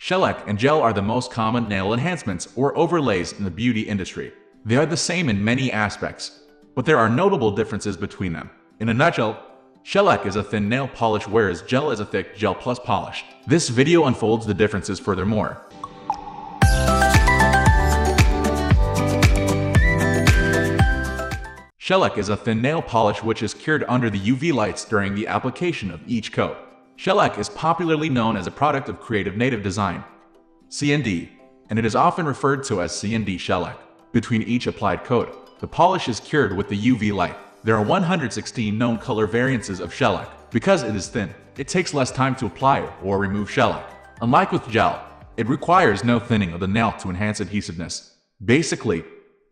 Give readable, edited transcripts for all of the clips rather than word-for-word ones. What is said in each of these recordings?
Shellac and gel are the most common nail enhancements or overlays in the beauty industry. They are the same in many aspects, but there are notable differences between them. In a nutshell, shellac is a thin nail polish whereas gel is a thick gel plus polish. This video unfolds the differences furthermore. Shellac is a thin nail polish which is cured under the UV lights during the application of each coat. Shellac is popularly known as a product of creative native design, C&D, and it is often referred to as C&D shellac. Between each applied coat, the polish is cured with the UV light. There are 116 known color variances of shellac. Because it is thin, it takes less time to apply or remove shellac. Unlike with gel, it requires no thinning of the nail to enhance adhesiveness. Basically,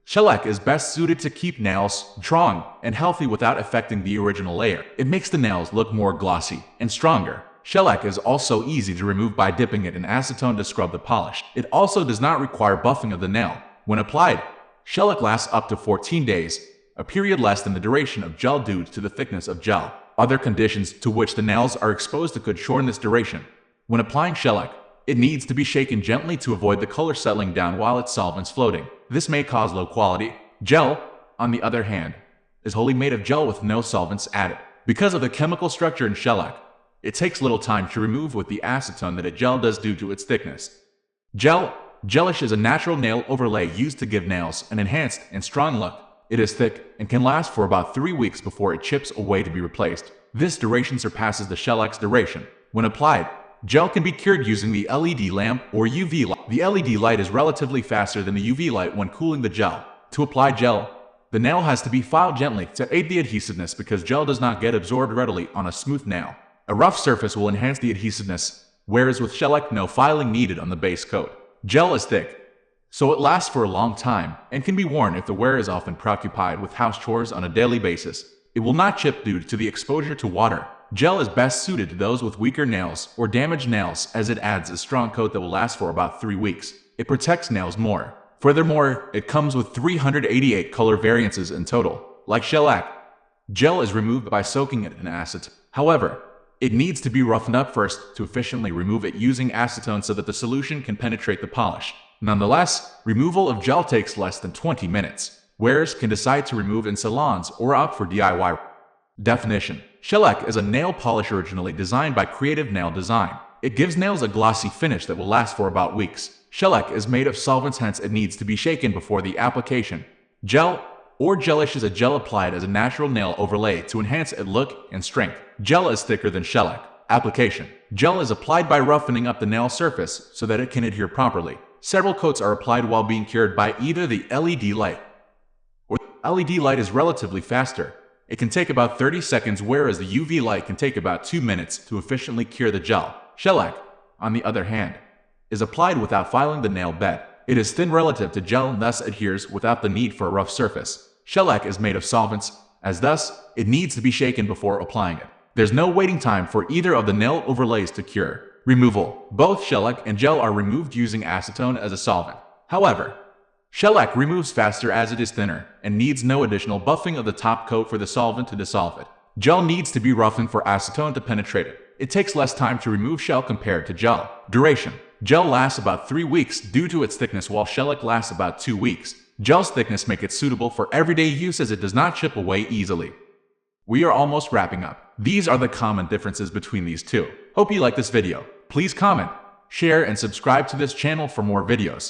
shellac is best suited to keep nails strong and healthy without affecting the original layer. It makes the nails look more glossy and stronger. Shellac is also easy to remove by dipping it in acetone to scrub the polish. It also does not require buffing of the nail. When applied, shellac lasts up to 14 days, a period less than the duration of gel due to the thickness of gel. Other conditions to which the nails are exposed could shorten this duration. When applying shellac, it needs to be shaken gently to avoid the color settling down while its solvent's floating. This may cause low quality. Gel, on the other hand, is wholly made of gel with no solvents added. Because of the chemical structure in shellac, it takes little time to remove with the acetone that a gel does due to its thickness. Gelish is a natural nail overlay used to give nails an enhanced and strong look. It is thick and can last for about 3 weeks before it chips away to be replaced. This duration surpasses the shellac's duration. When applied, gel can be cured using the LED lamp or UV light. The LED light is relatively faster than the UV light when cooling the gel. To apply gel, the nail has to be filed gently to aid the adhesiveness because gel does not get absorbed readily on a smooth nail. A rough surface will enhance the adhesiveness, whereas with shellac no filing needed on the base coat. Gel is thick, so it lasts for a long time and can be worn if the wearer is often preoccupied with house chores on a daily basis. It will not chip due to the exposure to water. Gel is best suited to those with weaker nails or damaged nails as it adds a strong coat that will last for about 3 weeks. It protects nails more. Furthermore, it comes with 388 color variances in total. Like shellac, gel is removed by soaking it in acetone. However, it needs to be roughened up first to efficiently remove it using acetone so that the solution can penetrate the polish. Nonetheless, removal of gel takes less than 20 minutes. Wearers can decide to remove in salons or opt for DIY. Definition: shellac is a nail polish originally designed by Creative Nail Design. It gives nails a glossy finish that will last for about weeks. Shellac is made of solvents, hence it needs to be shaken before the application. Gel or gelish is a gel applied as a natural nail overlay to enhance its look and strength. Gel is thicker than shellac. Application: gel is applied by roughening up the nail surface so that it can adhere properly. Several coats are applied while being cured by either the LED light or the LED light is relatively faster. It can take about 30 seconds whereas the UV light can take about 2 minutes to efficiently cure the gel. Shellac, on the other hand, is applied without filing the nail bed. It is thin relative to gel and thus adheres without the need for a rough surface. Shellac is made of solvents, as thus, it needs to be shaken before applying it. There's no waiting time for either of the nail overlays to cure. Removal: both shellac and gel are removed using acetone as a solvent. However, shellac removes faster as it is thinner and needs no additional buffing of the top coat for the solvent to dissolve it. Gel needs to be roughened for acetone to penetrate it. It takes less time to remove shell compared to gel. Duration: gel lasts about 3 weeks due to its thickness while shellac lasts about 2 weeks. Gel's thickness makes it suitable for everyday use as it does not chip away easily. We are almost wrapping up. These are the common differences between these two. Hope you like this video. Please comment, share, and subscribe to this channel for more videos.